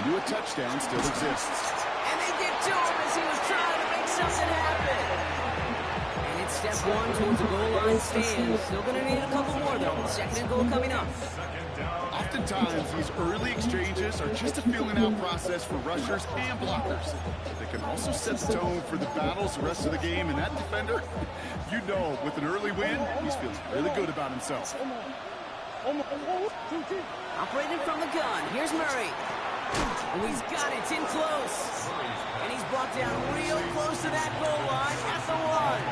to a touchdown still exists. And they get to him as he was trying to make something happen. And it's step one towards the goal line stand. Still going to need a couple more, though. Second and goal coming up. Oftentimes, these early exchanges are just a feeling-out process for rushers and blockers. They can also set the tone for the battles the rest of the game, and that defender, you know, with an early win, he feels really good about himself. Operating from the gun, here's Murray. Oh, he's got it, it's in close. And he's brought down real close to that goal line at the one.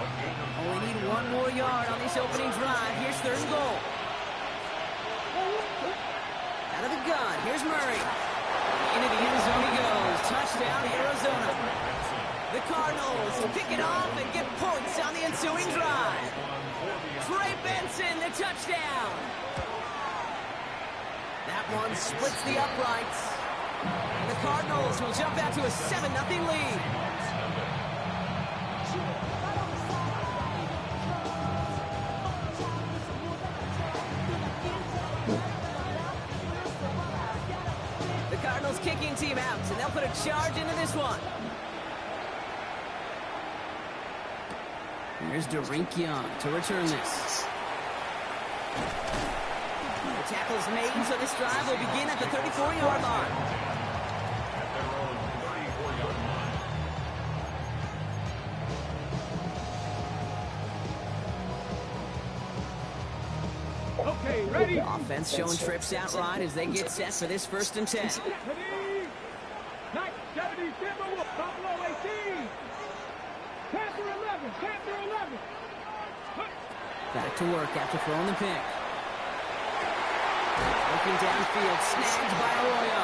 Oh, we need one more yard on this opening drive. Here's third and goal. Out of the gun, here's Murray. Into the end zone he goes. Touchdown, Arizona. The Cardinals pick it off and get points on the ensuing drive. Trey Benson, the touchdown. That one splits the uprights. And the Cardinals will jump out to a 7-0 lead. The Cardinals kicking team out, and they'll put a charge into this one. Here's Derink Young to return this. The tackle's made, so this drive will begin at the 34-yard line. Okay, ready? Offense showing trips out right as they get set for this 1st and 10. Back to work after throwing the pick. Looking downfield, snagged by Arroyo.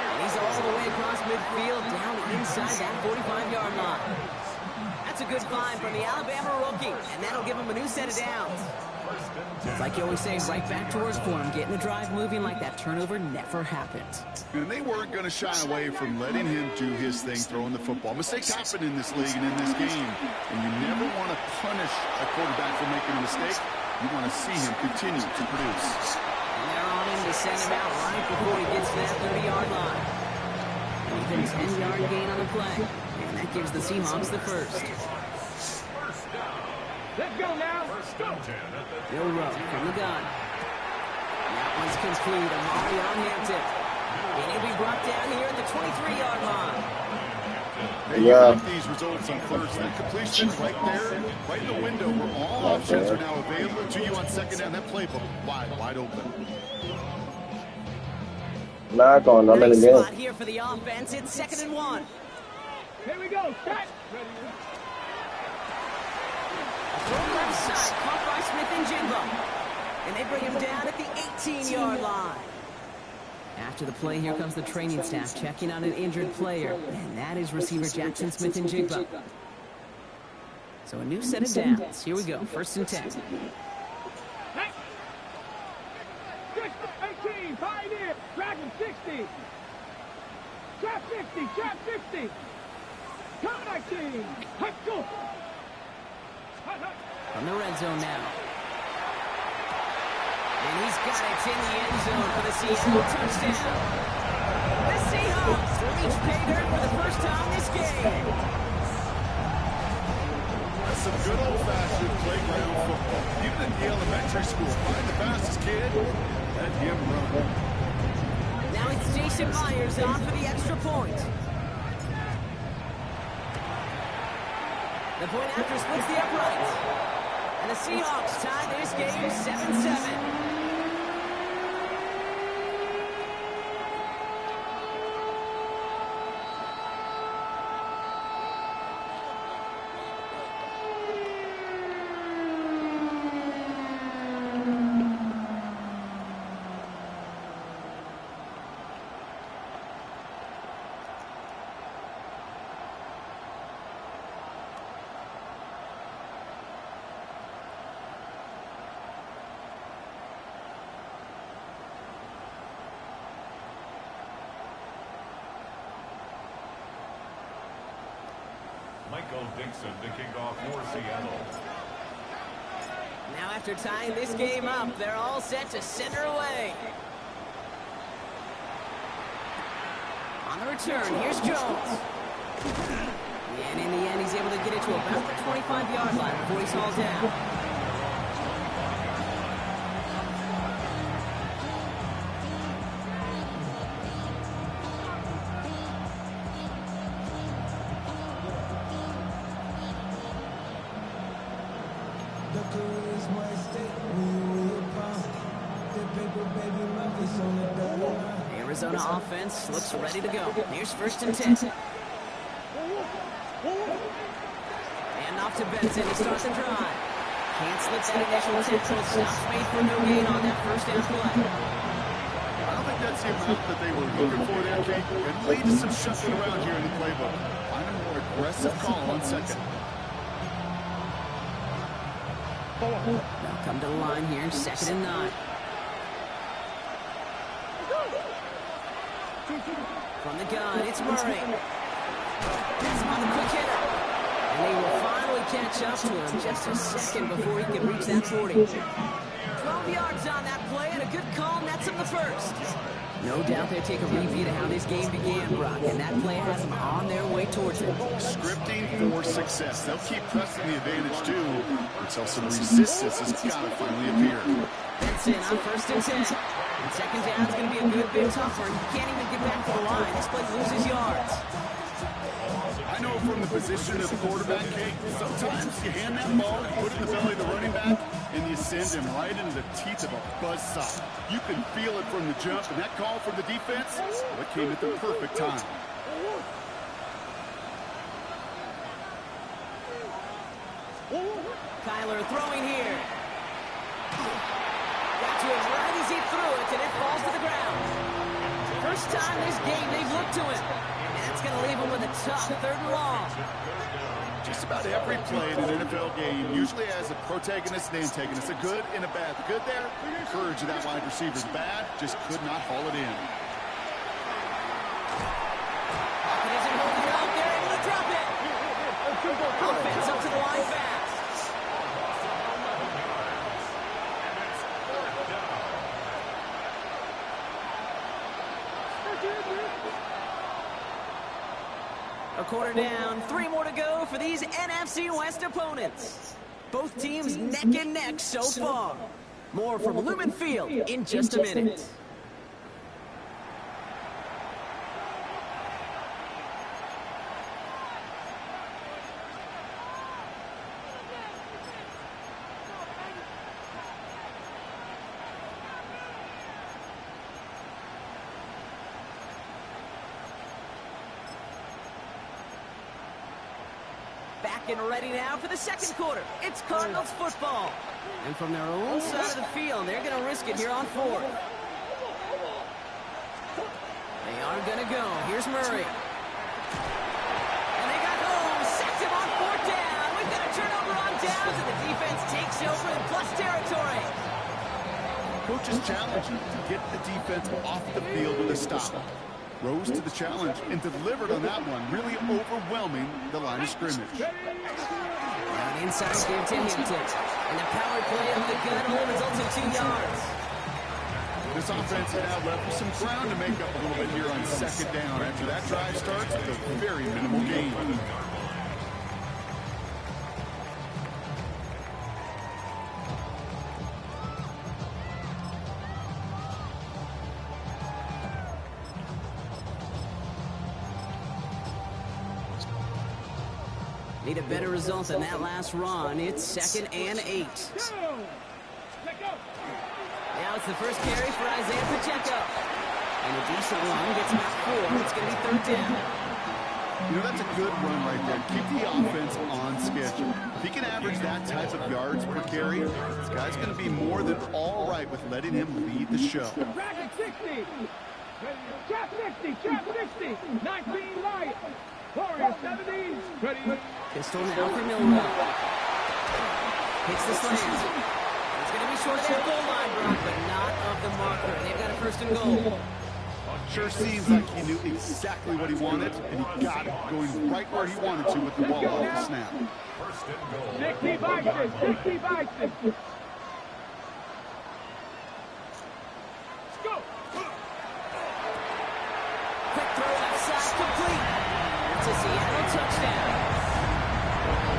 And he's all the way across midfield, down inside that 45-yard line. That's a good find from the Alabama rookie, and that'll give him a new set of downs. Like you always say, right back to work for him, getting the drive moving like that turnover never happened. And they weren't going to shy away from letting him do his thing throwing the football. Mistakes happen in this league and in this game, and you never want to punish a quarterback for making a mistake. You want to see him continue to produce. And they're on him to send him out right before he gets to that 30-yard line. And even 10-yard gain on the play, and that gives the Seahawks the first. Let's go now. Bill Rowe from the gun. And that one's complete. Amari on Hampton. And he'll be brought down here at the 23-yard line. Hey, you like these results on first. That completion right there, right in the window where all options are now available to you on second down. That playbook wide open. Not going to let it Nice spot here for the offense. It's 2nd and 1. Here we go. Set. From left side, caught by Smith and Jigba. And they bring him down at the 18-yard line. After the play, here comes the training staff checking on an injured player. And that is receiver Jackson Smith and Jigba. So a new set of downs. Here we go, 1st and 10. 18, Pioneer, Dragon 60. Trap 50, trap 50. Come 19. Let's go. From the red zone now. And he's got it in the end zone for the Seattle touchdown. The Seahawks reach pay dirt for the first time this game. That's some good old-fashioned playground football. Even at the elementary school, find the fastest kid, let him run. Now it's Jason Myers on for the extra point. The point after splits the uprights. And the Seahawks tie this game 7-7. Dixon to kick off for Seattle. Now after tying this game up, they're all set to center away. On the return, here's Jones. And in the end, he's able to get it to about the 25-yard line before he's hauled down. The Arizona offense looks ready to go. Here's 1st and 10. And off to Benson. He starts the drive. Can't slip that initial tackle. Stops made for no gain on that 1st down play. I don't think that's the amount that they were looking for there, Kate. It lead to some shuffling around here in the playbook. Find a more aggressive call on 2nd. They'll come to the line here, 2nd and 9. From the gun, it's Murray. That's on the quick hitter. And they will finally catch up to him just a second before he can reach that 40. 12 yards on that play, and a good call nets him the 1st. No doubt they take a review to how this game began, Brock, and that play has them on their way towards it. Scripting for success. They'll keep pressing the advantage, too, until some resistance has got to finally appear. Benson on 1st and 10. And 2nd down's going to be a good bit tougher. He can't even get back to the line. This play loses yards. I know from the position of the quarterback, Kate, sometimes you hand that ball, put it in the belly of the running back, and you send him right into the teeth of a buzzsaw. You can feel it from the jump, and that call from the defense, well, it came at the perfect time. Kyler throwing here. Got to him right as he threw it, and it falls to the ground. First time this game they've looked to him. And that's going to leave him with a tough 3rd and long. Just about every play in an NFL game usually has a protagonist and antagonist, a good and a bad. The good there, courage of that wide receiver's bad, just could not haul it in. Pocket isn't holding it out. They're able to drop it. Offense up to the line fast. A quarter down, 3 more to go for these NFC West opponents. Both teams neck and neck so far. More from Lumen Field in just a minute. Back and ready now for the 2nd quarter. It's Cardinals football. And from their own side of the field, they're going to risk it here on 4th. They are going to go. Here's Murray. And they got home. Sacked him on 4th down. We've got a turnover on downs, and the defense takes over in plus territory. Coach's challenge to get the defense off the field with a stop. Rose to the challenge and delivered on that one, really overwhelming the line of scrimmage. Down inside, give to Hampton. And the power play of the gun only results in 2 yards. This offense is now left with some ground to make up a little bit here on 2nd down. After that drive starts with a very minimal gain. Need a better result than that last run. It's 2nd and 8. Now it's the first carry for Isaiah Pacheco. And a decent run gets him at 4. It's going to be 3rd down. You know, that's a good run right there. Keep the offense on schedule. If he can average that type of yards per carry, this guy's going to be more than all right with letting him lead the show. Traffic 60. Trap 60. Trap 60. 19 light. Warrior 70. Ready. Pistol now for Milrow. Hits the slant. It's going to be short of that goal line, Brock, but not of the marker. They've got a 1st and goal. Sure seems like he knew exactly what he wanted, and he got it going right where he wanted to with the ball off the snap. 60 by 6. 60 by 6. Let's go. Quick throw left side. complete. It's a Seattle touchdown.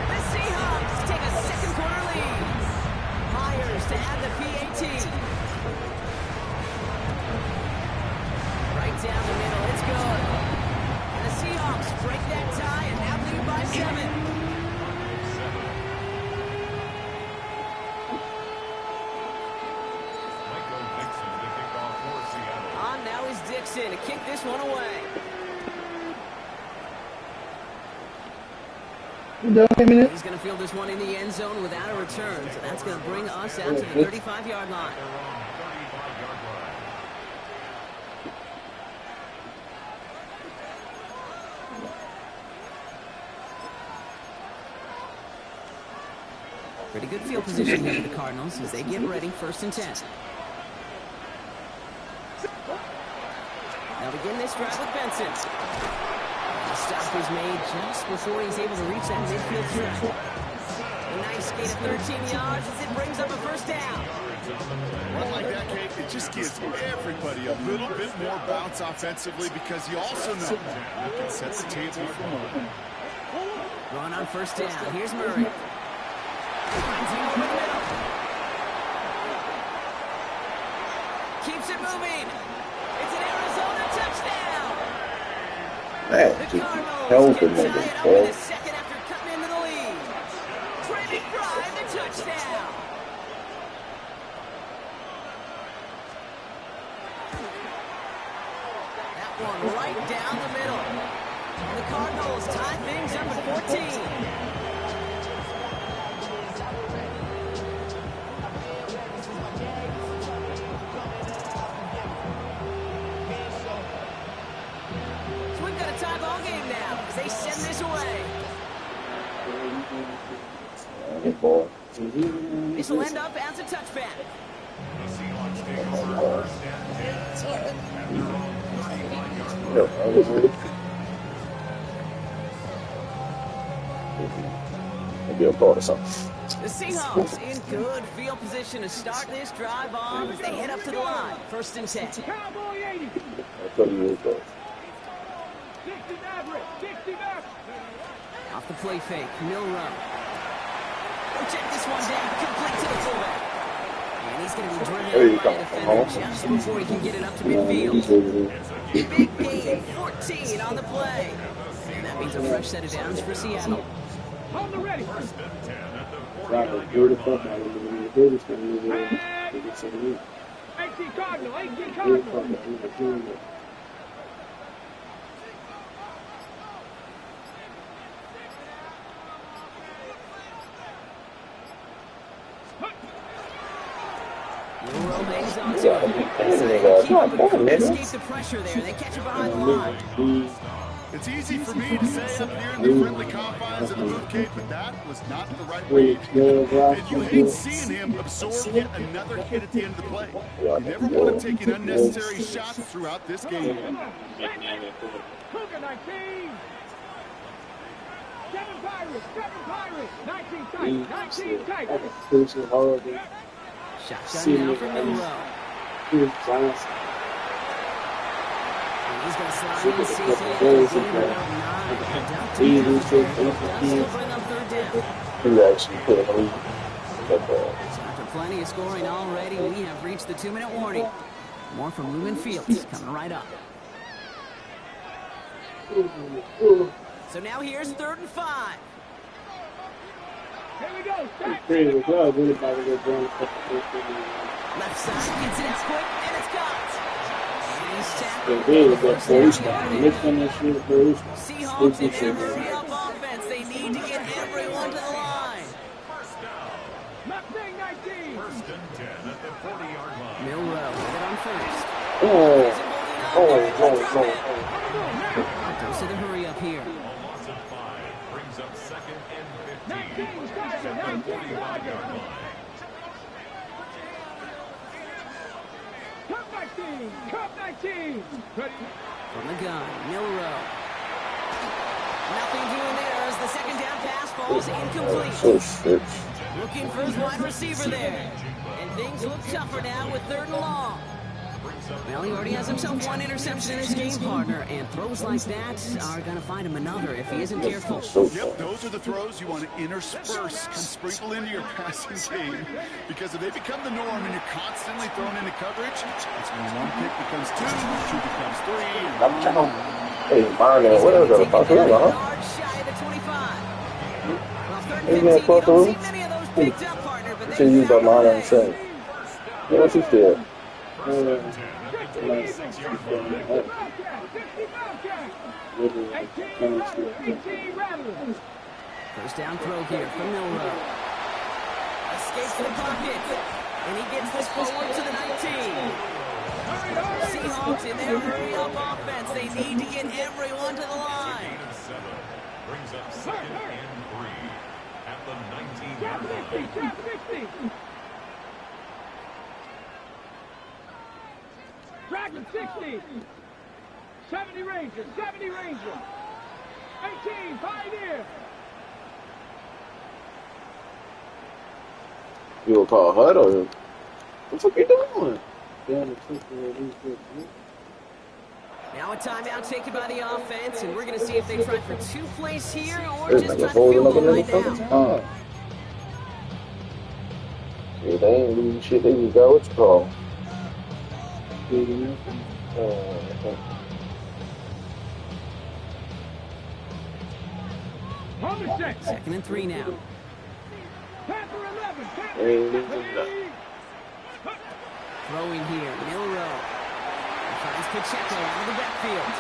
The Seahawks take a second quarter lead. Myers to add the PAT. Right down the middle, it's good. And the Seahawks break that tie and now lead by 7. Dixon to kick this one away. He's going to field this one in the end zone without a return, so that's going to bring us out to the 35-yard line. Pretty good field position here for the Cardinals as they get ready, 1st and 10. They'll begin this drive with Benson. The stop is made just before he's able to reach that midfield stretch. A nice gain of 13 yards as it brings up a 1st down. Run like that, Kate, it just gives everybody a little bit more bounce offensively because you also know you can set the table for more. Run on 1st down. Here's Murray. Finds him over the middle. Keeps it moving. It's an Arizona touchdown. The Cardinals can tie it up in the second after cutting into the lead. Trailing drive, the touchdown. That one right down the middle. And the Cardinals tie things up at 14. They send this away. This will end up as a touchback. The Seahawks take over 1st and 10 at their own 35-yard line. The Seahawks in good field position to start this drive off as they head up to the line. 1st and 10. Cowboy 80. 60 Maverick. 60 Maverick. Off the play fake, Milrow. He'll check this one down, complete to the fullback. And he's going to be driven out by a defender just before he can get it up to midfield. Big gain, 14 on the play. And that means a fresh set of downs for Seattle. On the ready. 1st and 10 at the 40-yard line. 18 Cardinal. 18 Cardinal. Milrow hangs on to it. Keep up and escape the pressure there. They catch it behind the line. It's easy for me to say up here in the friendly confines of the move, Kate, but that was not the right way to do it. And you hate seeing him absorb yet another hit at the end of the play. You never want to take unnecessary shots throughout this game. Cougar 19. 7 Pirates. 7 Pirates. 19 Titans. 19 Titans. Shotgun now for Milrow. He's going to slide in the season. He's going to bring up 3rd down. So after plenty of scoring already, we have reached the 2-minute warning. More from Lumen Fields coming right up. So now here's 3rd and 5. Here we go. Left side gets it out quick, and it's got. He's tackled for the 1st down yardage. Seahawks in their hurry-up offense. They need to get everyone to the line. Mustang 19. 1st and 10 at the 40-yard line. Milrow with it on 1st. Goes to the hurry-up here. A loss of 5 brings up 2nd and 15. 19 Titans. 19 Titans. Cup 19. Cup 19. Ready? From the gun, Milrow. Nothing doing there as the 2nd down pass falls incomplete. Looking for his wide receiver there. And things look tougher now with 3rd and long. Well, he already has himself one interception in his game, partner, and throws like that are going to find him another if he isn't careful. Yep, those are the throws you want to intersperse and sprinkle into your passing game, because if they become the norm and you're constantly thrown into coverage, it's when one pick becomes two becomes three. Hey, Barney, what else are the fuck? Yards shy of the 25. Well, third and 15, you don't see many of those picked up, partner, but they use that line on found track. Yeah, what you said? 6-yard line. 18 rattlers. First down throw here from Milrow. Escapes to the pocket. And he gets this forward to the 19. Seahawks in their hurry-up offense. They need to get everyone to the line. Brings up 2nd and 3 at the 19-yard Trap line. 60, trap 60. Dragon 60. 70 Ranger, 70 Ranger. 18, Pioneer. You gonna call HUD or what the fuck you doing? Now a timeout taken by the offense, and we're going to see if they try for 2 plays here or There's just like try a to field folding goal up in right the now. time. Yeah, they ain't losing shit. They just got what you call. Hold the set. 2nd and 3 now. Panther 11. Panther Ain't losing nothing. Throwing here, Milrow. He finds Pacheco out of the backfield.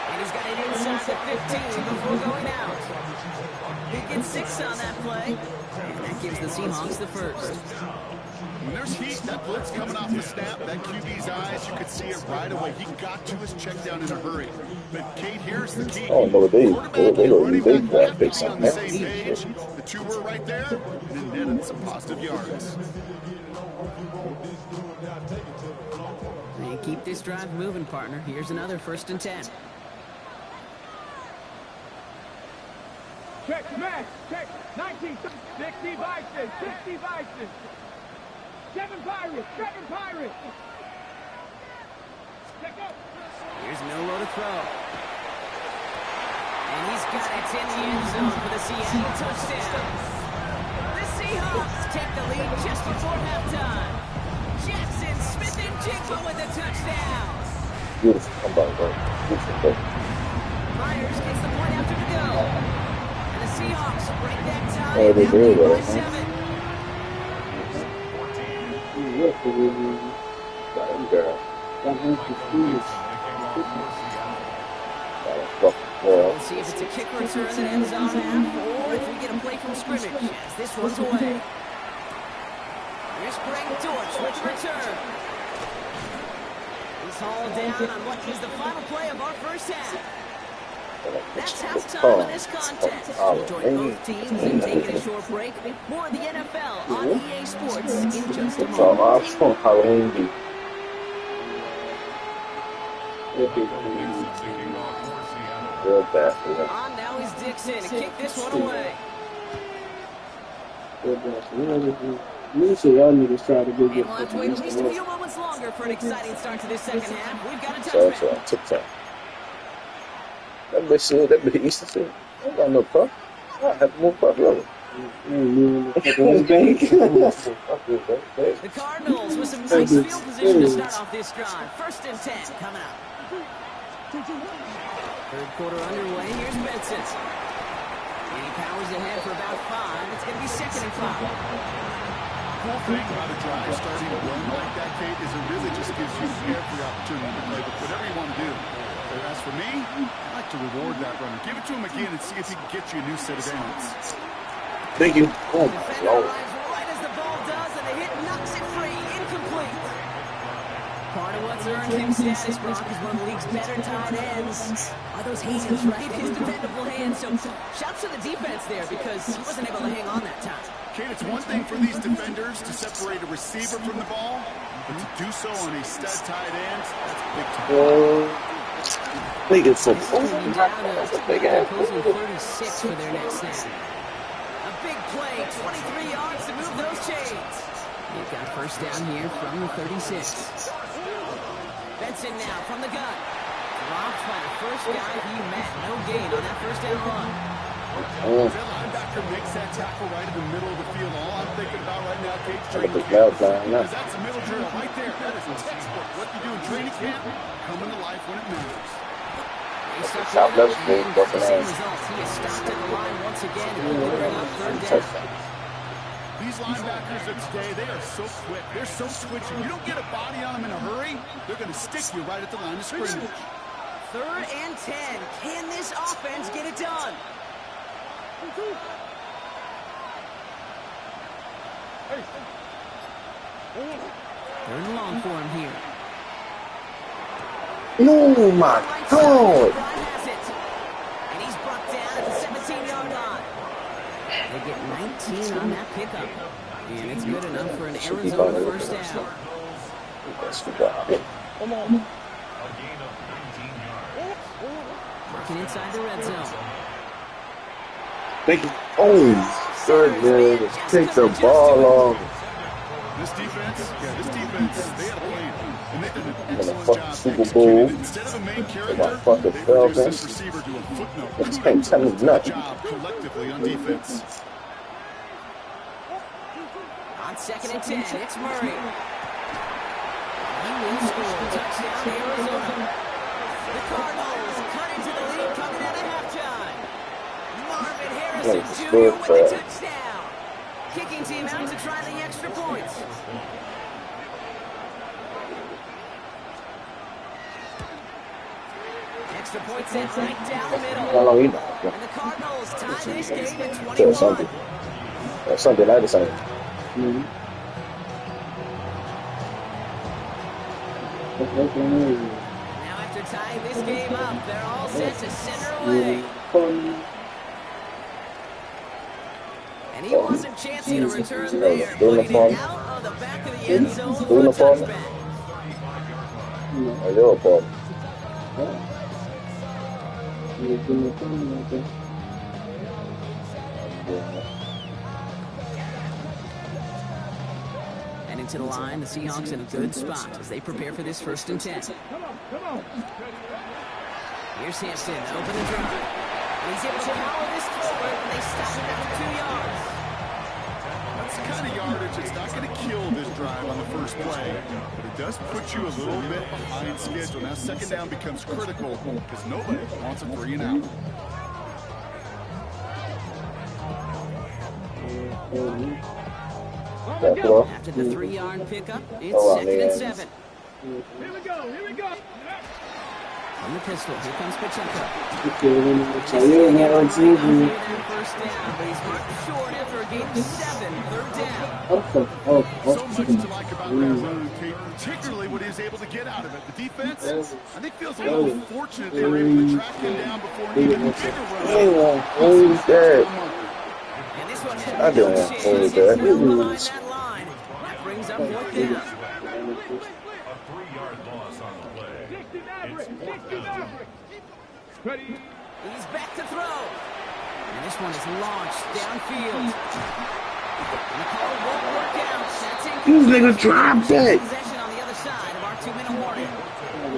And he's got it inside the 15 before going out. He gets 6 on that play. And that gives the Seahawks the first. When there's heat, that blitz coming off the snap, that QB's eyes, you could see it right away. He got to his check down in a hurry. But Kate, here's the key. I don't know what they Running back draft have to picks be on on the that. same page. The two were right there, and then netted some positive yards. They keep this drive moving, partner. Here's another 1st and 10. Check, Max. Check. 19. 60 Bison. 60 Bison. 7 Pirates. 7 Pirates. Check up. Here's Milrow to throw. And he's got it in the end zone for the Seattle touchdown. The Seahawks take the lead just before halftime. Jackson, Smith, and Jigba with the touchdown. Beautiful comeback, bro. Beautiful play. Myers gets the point after to go. And the Seahawks break that tie Oh, and they now did, lead by right? 7. We'll see if it's a kick return that ends on half, or if we get a play from scrimmage, as this one's away. Here's Greg Dortch with the return. He's hauled down on what is the final play of our first half. That's halftime of this contest. We'll join both teams in taking a short break. More of the NFL on EA Sports in just a moment. Halloween. Real bastard. On now is Dixon to kick this one away. Y'all niggas try to go And get we'll have to wait at least a few moments longer for an exciting start to this second half. We've got a So, touchback. TikTok. That bitch said, that bitch Easter said, I ain't got no puff. I have more puff level. The Cardinals with some nice field position to start off this drive. 1st and 10 coming up. 3rd quarter underway. Here's Benson. And he powers ahead for about 5. It's going to be 2nd and 5. Cool thing about a drive starting to run like that, Kate, is it really just gives you every opportunity to play with whatever you want to do. But as for me, I like to reward that runner. Give it to him again and see if he can get you a new set of downs. Thank you. Oh, my Defender Lord. arrives right as the ball does, and the hit knocks it free. Incomplete. Part of what's earned him status, Brock, is one of the league's better tight ends. Are those hands right? His dependable hands. So shouts to the defense there because he wasn't able to hang on that time. Kate, it's one thing for these defenders to separate a receiver from the ball, but to do so on a stud tight end, that's big time. Nigga, so That's a big ass. 36 for their next snap. A big play, 23 yards to move those chains. They've got 1st down here from the 36. Benson now from the gun. Dropped by the first guy he met. No gain on that first down run. That linebacker makes that tackle right in the middle of the field. All I'm thinking about right now, Cage, training camp, because that's a middle drill right there. That is textbook. What you do in training camp, coming to life when it matters. South Love Street, the same results. He is stopped at the line once again, and will bring up third down. These linebackers of today, they are so quick. They're so twitchy. You don't get a body on them in a hurry, they're going to stick you right at the line of scrimmage. 3rd and 10. Can this offense get it done? 3rd and long for him here. Oh my God! And he's brought down at the 17-yard line. They get 19 on that pickup. And it's good enough for an Arizona first down. Come on. Working inside the red zone. Thank you. Oh, third man. Just take the ball off. This defense, they had a plan. And they did an I'm gonna excellent fuck job Super executing Bowl. it. Instead of a main My character, fucking they fell, reduced man. this receiver to a footnote. This can't tell me nothing. Job collectively on defense. On 2nd and 10, it's Murray. He will score. Touchdown, Arizona. The Cardinals cut into the lead coming out of halftime. Marvin Harrison Jr. with the touchdown. Kicking team out to try the extra points. Extra point set right down the middle. How long you know? And the Cardinals tie this game at 21. Sunday night or something. Now after tying this game up, they're all set to center away. And he wasn't chancing a return there, putting it out on the back of the end zone for a touchback. Your fault. And into the line, the Seahawks in a good spot as they prepare for this 1st and 10. Come on. Here's Hampton, open the drive. And he's able to power this forward, and they stop him after 2 yards. That's the kind of yardage that's not going to kill this drive on the first play, but it does put you a little bit behind schedule. Now 2nd down becomes critical because nobody wants a 3 and out. After the 3-yard pickup, it's 2nd and 7. Here we go. From the pistol, here comes Pacheco. Yeah, First down, but he's marked short after a gain of 7, 3rd down. So much to like about that run, Kate, particularly what he was able to get out of it. The defense, I think, feels a little fortunate they were able to track him down before an even bigger run. And this one I don't want to hold that. well behind that line. That brings up 4th down. A 3-yard loss on the play. 60 Maverick. Ready. He's back to throw. And this one is launched downfield. And the call won't work out. That's These incomplete. niggas dropped it. Possession on the other side of our 2-minute warning.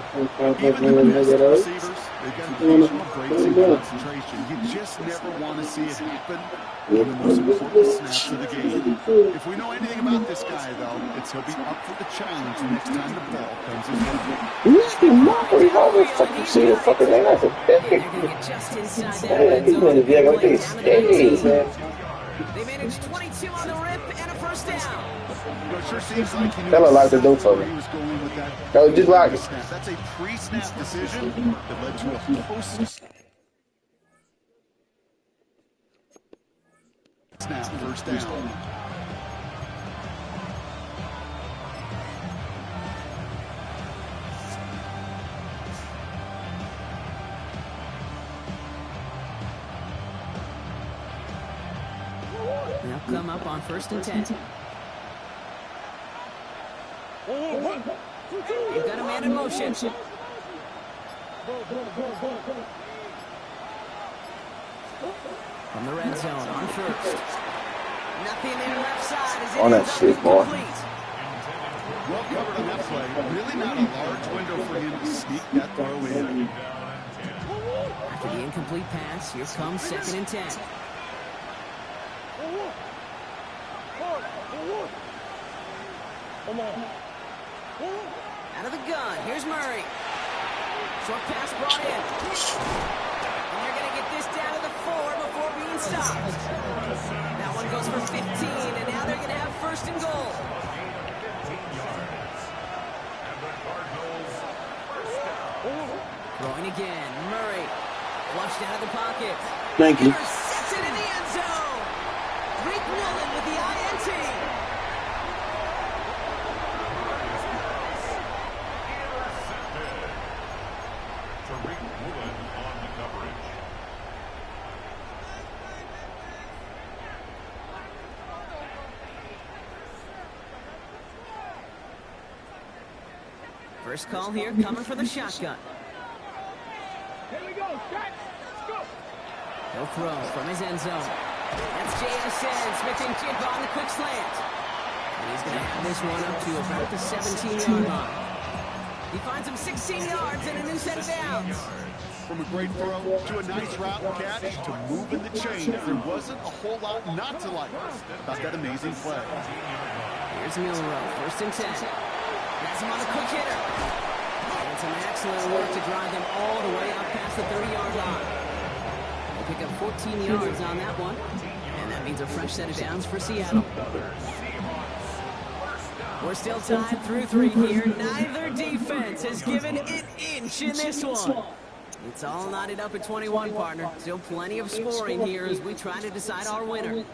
Even the best receivers, they've got occasional breaks in concentration. You just never want to see it happen on the most important snaps of the game. If we know anything about this guy, though, it's he'll be up for the challenge next time the ball comes his way. You still mockery always fucking see the fucking thing. I said, They're going to get just inside that red zone. yeah, like this. They managed 22 on the rip and a first down. It sure seems like he knew Tell her lock the door for me. he was going with that. No, just lock it. Snap. That's a pre-snap decision that led to a post-snap first down. They'll come up on 1st and 10. They've got a man in motion. From the red zone on 1st. Nothing there left side as it On that ends up shit, boy. incomplete. Well covered on that play. Really not a large window for him to sneak that throw in. After the incomplete pass, here comes 2nd and 10. Out of the gun, here's Murray. Short pass brought in. And they're going to get this down to the 4 before being stopped. That one goes for 15, and now they're going to have 1st and goal. Throwing again, Murray. Flushed out of the pocket. Thank you. Intercepted in the end zone. Rick Woolen with the INT. First call here coming for the shotgun. Here we go, Jack. Let's go. He'll throw from his end zone. That's JSN. Smith-Njigba on the quick slant. And he's going to have this one up to about the 17-yard line. He finds him 16 yards and a new set of downs. From a great throw to a nice route catch to moving the chain. There wasn't a whole lot not to like about that amazing play. Here's Milrow, 1st and 10. That's him on a quick hitter. And some excellent work to drive them all the way up past the 30-yard line. They pick up 14 yards on that one. And that means a fresh set of downs for Seattle. We're still tied through 3 here. Neither defense has given an inch in this one. It's all knotted up at 21, partner. Still plenty of scoring here as we try to decide our winner.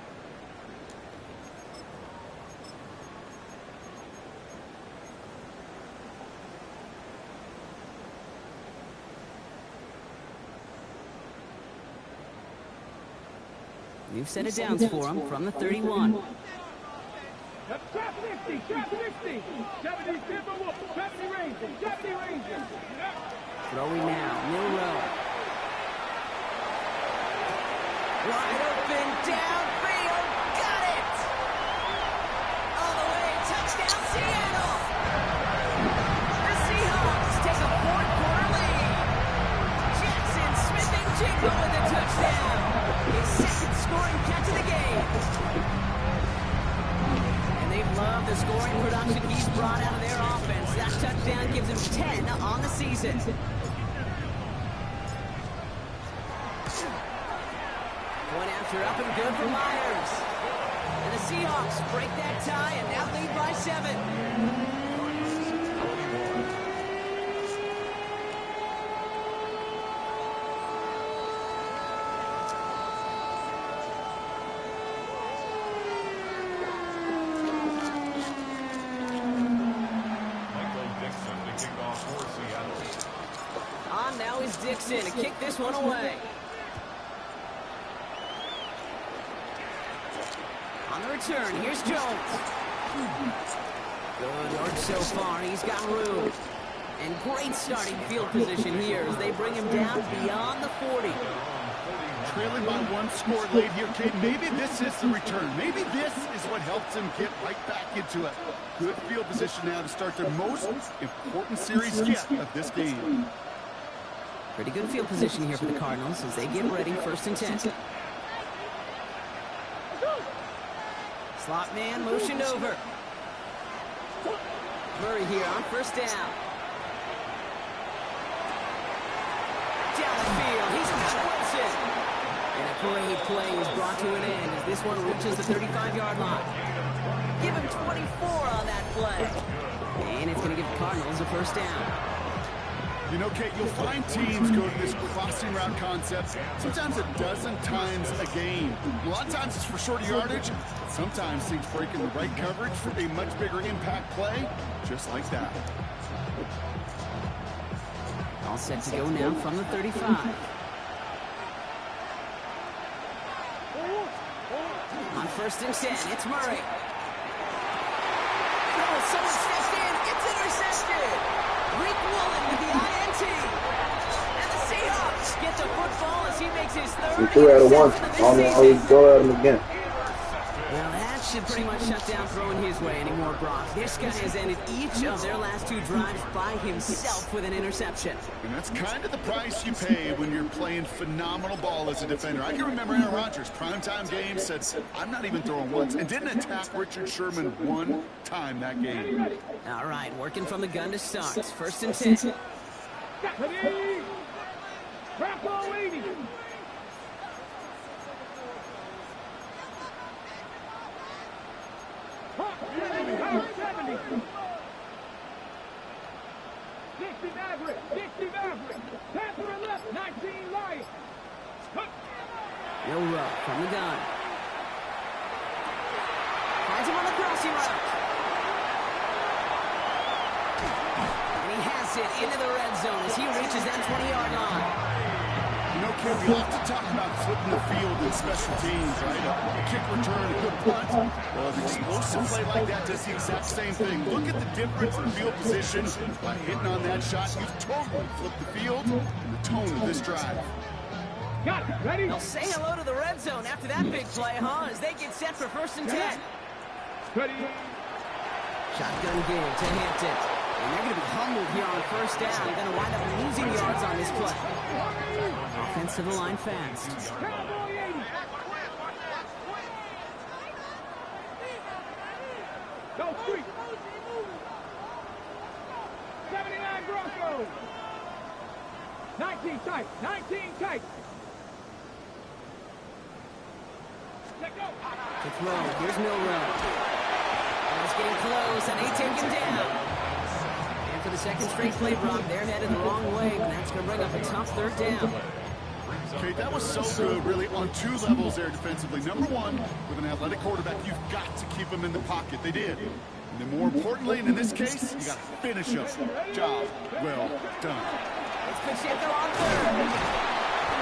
New set of downs for him from the 31. Trap 50, trap 50. 70 Timberwolf, 70 Rangers, 70 Rangers. Throwing now, Milrow. Wide open, downfield, got it! All the way, touchdown Seattle! The Seahawks take a 4th-quarter lead. Jackson Smith-Njigba with a touchdown. His 2nd scoring catch of the game. And they've loved the scoring production he's brought out of their offense. That touchdown gives him 10 on the season. Point after up and good for Myers. And the Seahawks break that tie and now lead by 7. Now is Dixon to kick this one away. On the return, here's Jones. Good work so far. He's got room. And great starting field position here as they bring him down beyond the 40. Trailing by 1 score late here, Kate. Maybe this is the return. Maybe this is what helps him get right back into it. Good field position now to start their most important series yet of this game. Pretty good field position here for the Cardinals as they get ready, 1st and 10. Slot man motioned over. Murray here on 1st down. Down the field, he's got Wilson. And a great play is brought to an end as this one reaches the 35-yard line. Give him 24 on that play. And it's going to give the Cardinals a 1st down. You know, Kate, you'll find teams go to this crossing route concept sometimes a dozen times a game. A lot of times it's for short yardage. Sometimes things break in the right coverage for a much bigger impact play, just like that. All set to go now from the 35. On 1st and 10, it's Murray. Oh, someone steps in. It's intercepted. Rick Woolen with the INT. And the Seahawks get the football as he makes his 3rd We 2 out of 1. interception of this season. Always go at him again. Well, that should pretty much shut down throwing his way anymore, Brock. This guy has ended each of their last 2 drives by himself with an interception. And that's kind of the price you pay when you're playing phenomenal ball as a defender. I can remember Aaron Rodgers, primetime game, said, I'm not even throwing once, and didn't attack Richard Sherman 1 time that game. All right, working from the gun to start. 1st and 10. Ready? Bravo 80. Hawk 70. Hawk 70. 60 Maverick. 60 Maverick. Panther left. 19 Lions. No row from the gun. Finds him on the crossing route. And he has it into the red zone as he reaches that 20-yard line. You know, Kim, we often talk about flipping the field in special teams, right? A kick return, a good punt. Well, an explosive play like that does the exact same thing. Look at the difference in field position. By hitting on that shot, you've totally flipped the field and the tone of this drive. Got it. Ready? They'll say hello to the red zone after that big play, huh? As they get set for 1st and 10. Ready? Shotgun give to Hampton. And they're going to be humbled here on 1st down. They're going to wind up losing yards on this play. Offensive line fast. Cowboy 80. Go street. 79 Broncos. 19 tight. 19 tight. Let go. To throw. Here's Milrow. And it's getting close, and they take him down. And for the 2nd straight play, Brock, they're headed the wrong way, and that's going to bring up a tough 3rd down. Okay, that was so good, really, on 2 levels there defensively. Number 1, with an athletic quarterback, you've got to keep him in the pocket. They did. And then more importantly, and in this case, you got to finish him. Job well done. It's Pacheco on 3rd.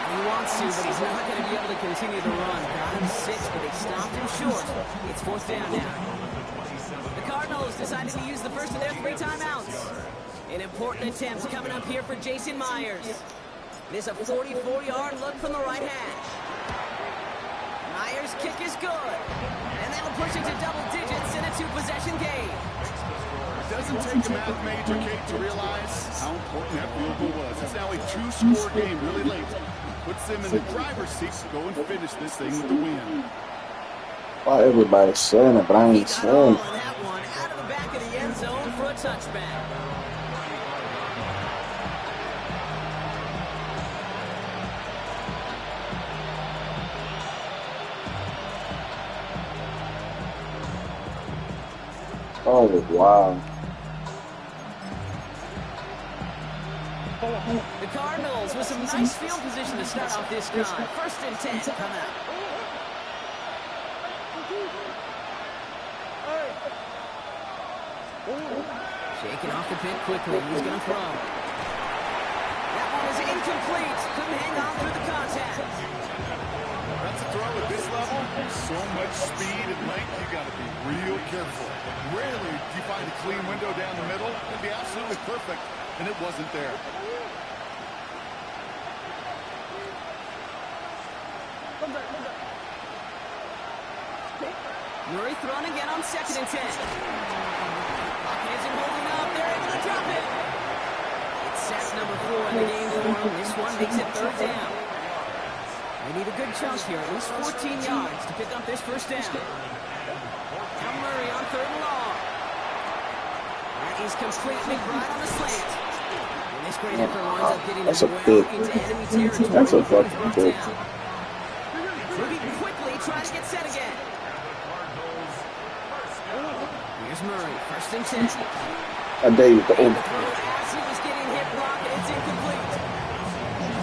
He wants to, but he's not going to be able to continue the run. Got him 6, but they stopped him short. It's 4th down now. The Cardinals decided to use the first of their 3 timeouts. An important attempt coming up here for Jason Myers. It is a 44-yard look from the right hash. Myers' kick is good. And that'll push it to double digits in a 2-possession game. It doesn't take a math major, Kate, to realize how important that field goal was. It's now a 2-score game really late. Puts them in the driver's seat to go and finish this thing with the win. Why everybody's saying it, but I ain't He got saying all it. of that one out of the back of the end zone for a touchback. Oh, wow. The Cardinals with some nice field position to start off this drive. 1st and 10 come out. Shaking off the pin quickly. He's going to throw. That one is incomplete. Couldn't hang on through the contact. That's a throw at this level. So much speed and length, you got to be real careful. Rarely do you find a clean window down the middle. It'd be absolutely perfect, and it wasn't there. Murray thrown again on 2nd and 10. Pocket isn't holding up. They're able to drop it. It's sack number 4 in the game for him. This one makes it 3rd down. They need a good chunk here, at least 14 yards to pick up this 1st down. Now Murray on 3rd and long. That is completely right on the slant. And this great effort winds up getting That's them a well big. into enemy territory. That's a before fucking he's brought big. down. Moving quickly, trying to get set again. Here's Murray, 1st and 10. I dare you to And open. the throw as he was getting hit, Brock, and it's incomplete.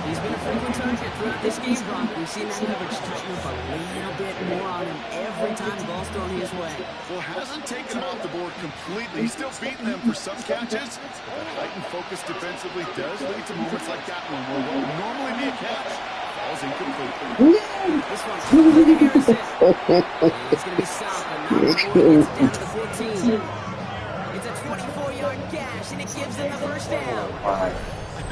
He's been a frequent target throughout this game, Brock. We've seen that coverage tighten up a little bit more on him every time the ball's thrown his way. Well, hasn't taken him off the board completely. He's still beating them for some catches. But heightened focus defensively does lead to moments like that one where what would normally be a catch falls incomplete. This one's completely Harrison. It's going to be stopped, but not before it gets down to the 14. It's a 24-yard gash, and it gives them the 1st down. I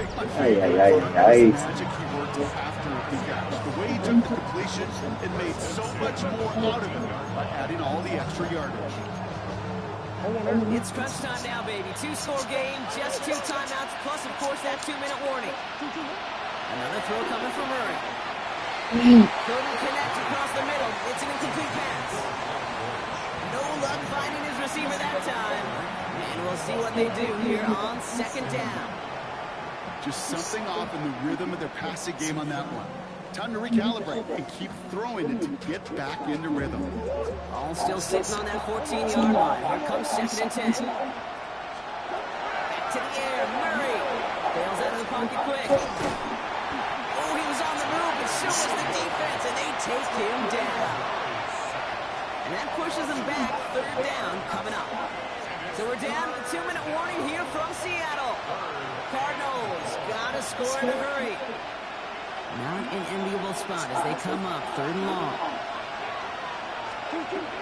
think my Ay, favorite ay, part ay, was the ay. magic he worked after the catch. The way he took the completion and made so much more out of it by adding all the extra yardage. It's crunch time now, baby. 2-score game, just 2 timeouts, plus, of course, that 2-minute warning. Another throw coming from Murray. Couldn't connect across the middle. It's an incomplete pass. No luck finding his receiver that time. And we'll see what they do here on 2nd down. Just something off in the rhythm of their passing game on that one. Time to recalibrate and keep throwing it to get back into rhythm. All still sitting on that 14-yard line. Here comes 2nd and 10. Back to the air. Murray bails out of the pocket quick. Oh, he was on the move, but so was the defense, and they take him down. And that pushes them back. 3rd down coming up. So we're down to the 2-minute warning here from Seattle. Cardinals got to score in a hurry. Not an enviable spot as they come up 3rd and long.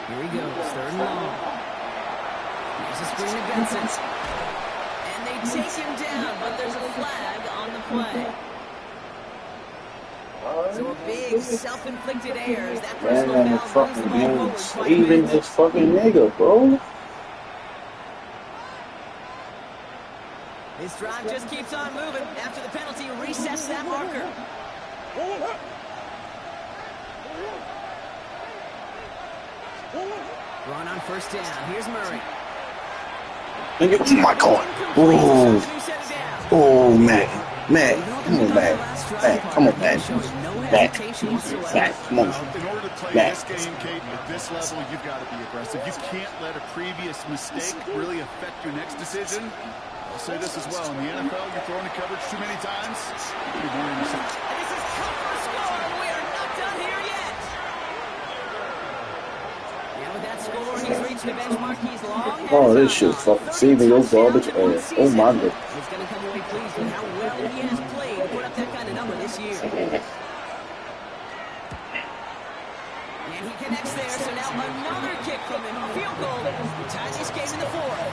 Here he goes, 3rd and long. There's a screen to Benson. And they take him down, but there's a flag on the play. So a big self-inflicted error as that personal Man, the foul moves the fucking ball game forward is quite a saving bit. this fucking nigga, bro. This drive just keeps on moving. After the penalty, resets that marker. Run on 1st down. Here's Murray. And you, oh my God. Oh, man. Man, come on, man. Man, come on, man. Man, man, come on. In order to play Man. this game, Kate, at this level, you've got to be aggressive. You can't let a previous mistake really affect your next decision. I'll say this as well. In the NFL, you're throwing to coverage too many times. You're more interceptions. And this is cut for a score, and we are not done here yet. And with that score, he's reached the benchmark. He's long. Oh, this shit fucking saving your garbage ass. Oh, my God. He's going to come away pleased with how well he has played to put up that kind of number this year. And he connects there, so now another kick from him. Field goal. Tie this game in the 4th.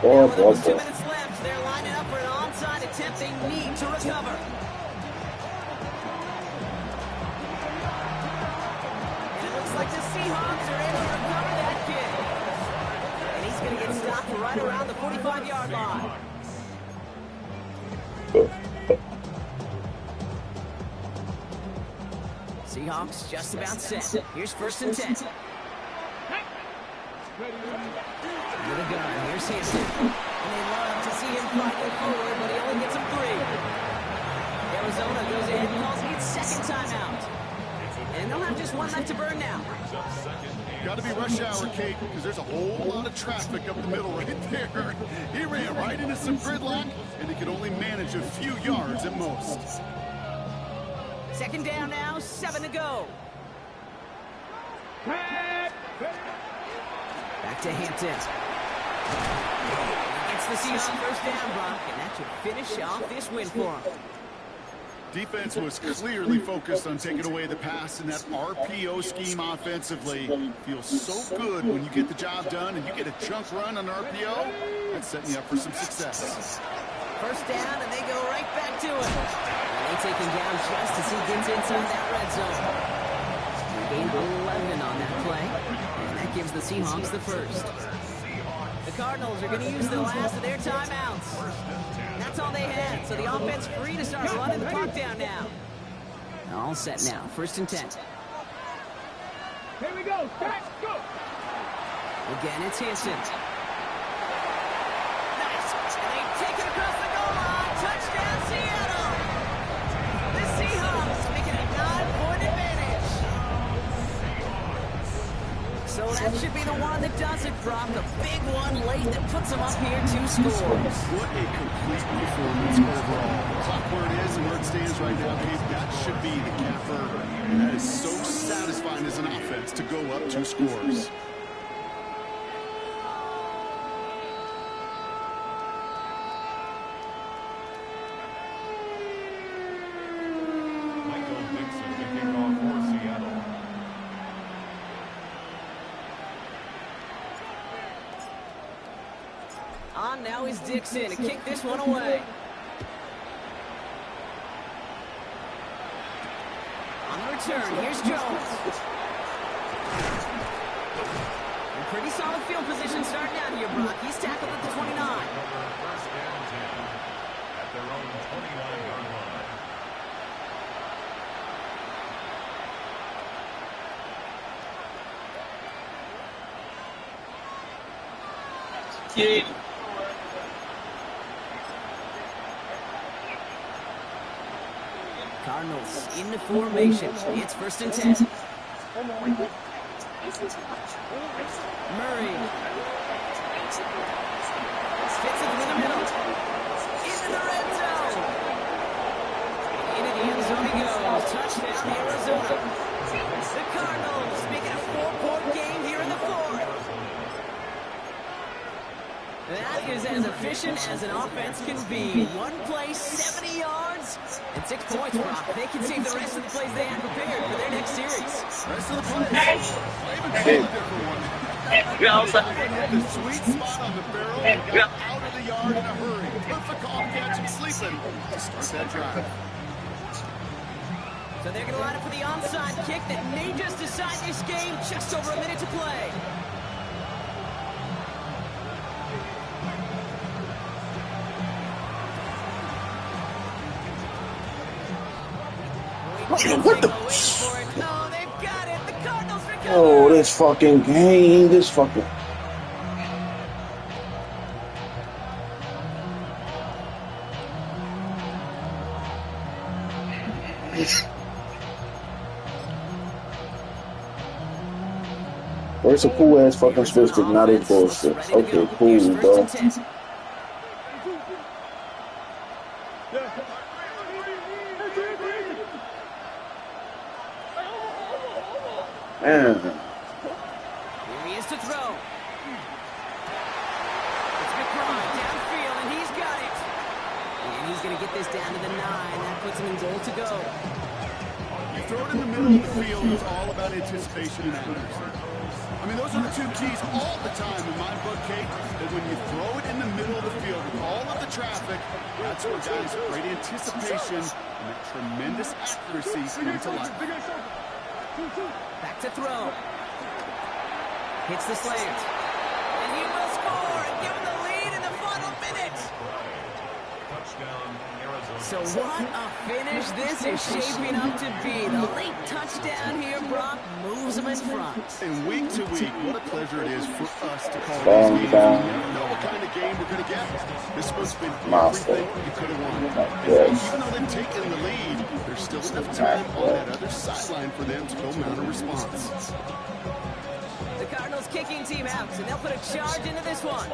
Boy, With boy, almost 2 boy. minutes left, they're lining up for an onside attempt they need to recover. And it looks like the Seahawks are able to recover that kick. And he's going to get stopped right around the 45-yard line. Seahawks just about set. Here's 1st and 10. With a gun, here's Hanson. And they love to see him fighting forward, but he only gets him 3. Arizona goes ahead and calls it 2nd timeout. And they'll have just 1 left to burn now. Got to be rush hour, Kate, because there's a whole lot of traffic up the middle right there. He ran right into some gridlock, and he could only manage a few yards at most. 2nd down now, 7 to go. Back to Hampton. He gets the Seahawks 1st down, Brock, and that should finish off this win for him. Defense was clearly focused on taking away the pass, and that RPO scheme offensively feels so good when you get the job done and you get a chunk run on RPO. That's setting you up for some success. 1st down, and they go right back to it. And they take him down just as he gets inside that red zone. They gain 11 on that play, and that gives the Seahawks the 1st. The Cardinals are going to use the last of their timeouts. That's all they had, so the offense free to start running the clock down now. All set now, 1st and 10. Here we go. Start. Go. Again, it's Hanson. Nice. And they take it across the goal line. Touchdown, Seattle. The Seahawks making a 9-point advantage. So that should be the one that does it, Brock. A big one late that puts them up here 2 scores. What a complete performance overall. The clock where it is and where it stands right now, Kate, that should be the capper. And that is so satisfying as an offense to go up 2 scores. Michael Dixon to kick off for Seattle. On now is Dixon to kick this one away. On the return, here's Jones. And pretty solid field position starting out here, Brock. He's tackled at the 29. First and 10 at their own 29-yard line. Cardinals in the formation. It's first and 10. Murray. Fits it through the middle. Into the red zone. Into the end zone he goes. Touchdown, Arizona. The Cardinals making a 4-point game here in the fourth. That is as efficient as an offense can be. One play, 70 yards, and 6 points, Brock. They can save the rest of the plays they had prepared for their next series. Rest of the plays. Even a different one. The sweet spot on the barrel and got out of the yard in a hurry. Perfect off catch and sleeping to start that drive. So they're going to line up for the onside kick that may just decide this game. Just over a minute to play. What the? No, they've got it. The Cardinals recover. Oh, this fucking game. This fucking. Where's a cool ass fucking switch stick? Not a bullshit. Okay, cool, bro. Man. Here he is to throw. It's McBride downfield, and he's got it. And he's going to get this down to the 9. That puts him in goal to go. You throw it in the middle of the field, it's all about anticipation and accuracy. I mean, those are the two keys all the time in my book, Kate, that when you throw it in the middle of the field with all of the traffic, that's where guys' great anticipation and that tremendous accuracy come to life. Back to throw. Hits the slant. And he will score and give him the lead in the final minute. Touchdown, Arizona. So what a finish this is shaping up to be. The late touchdown here, Brock, moves him in front. And week to week, what a pleasure it is for us to call these games. You never know what kind of game we're going to get. This one's been everything you could have wanted. And even though they've taken the lead, there's still enough time on that other sideline for them to go mount a response. The Cardinals kicking team out, and they'll put a charge into this one.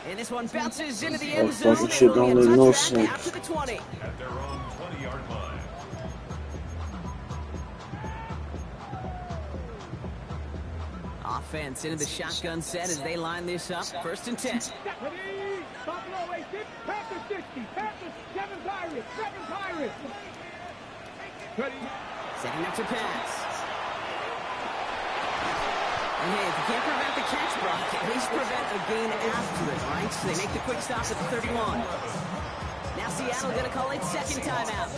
And this one bounces into the end zone. Fucking shit don't make no sense. Out to the 20. At their own 20-yard line. Offense into the shotgun set as they line this up. First and 10. Buffalo 18, Panthers 60, Panthers 7 Pirates, 7 Pirates. Ready? Setting up to pass. And hey, if you can't prevent the catch, Brock, at least prevent a gain after it, right? So they make the quick stop at the 31. Now Seattle going to call it second timeout.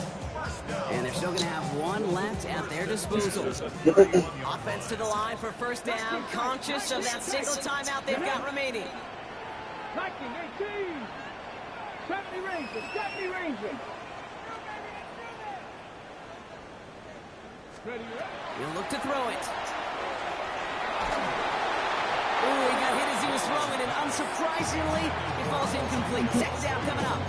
And they're still going to have one left at their disposal. Offense to the line for first down, conscious of that single timeout they've got remaining. 19, 18, 70 Rangers, 70 Rangers. Ready, He'll look to throw it. Oh, he got hit as he was throwing, and unsurprisingly, it falls incomplete. Second down coming up.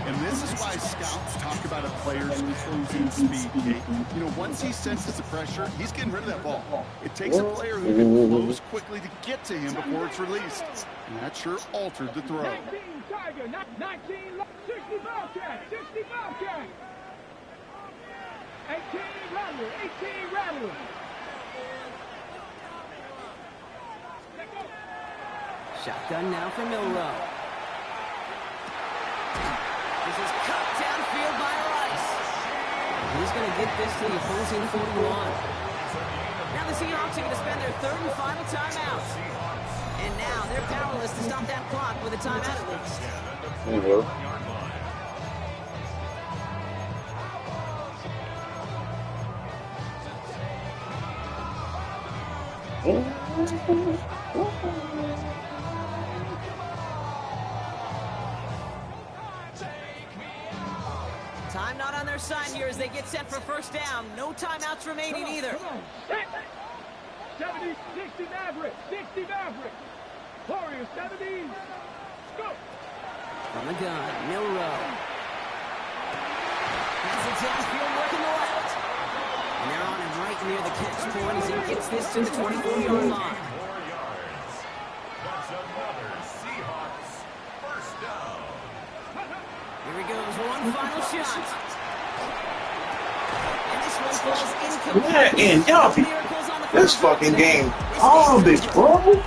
And this is why scouts talk about a player's closing speed, Kate. You know, once he senses the pressure, he's getting rid of that ball. It takes a player who can close quickly to get to him before it's released. And that sure altered the throw. 19 Tiger, 19, 60 Bobcat, 60 Bobcat. 18 Rattler, 18 Rattler. Shotgun now for Milrow. This is cut downfield by Rice. He's going to get this to the opposing 41. Now the the Seahawks are going to spend their third and final timeout. And now they're powerless to stop that clock with a timeout at least. There you go. Time not on their side here as they get set for first down. No timeouts remaining either. Come on. 70, 60 Maverick, 60 Maverick. Warriors 70. Go. From the gun, Milrow. Has the downfield working the left. And they're on him right near the catch point as he gets this to the 24-yard line. 4 yards. That's another Seahawks first down. Here he goes, one final shot. And this one falls incomplete. Man, y'all be this fucking game garbage, bro.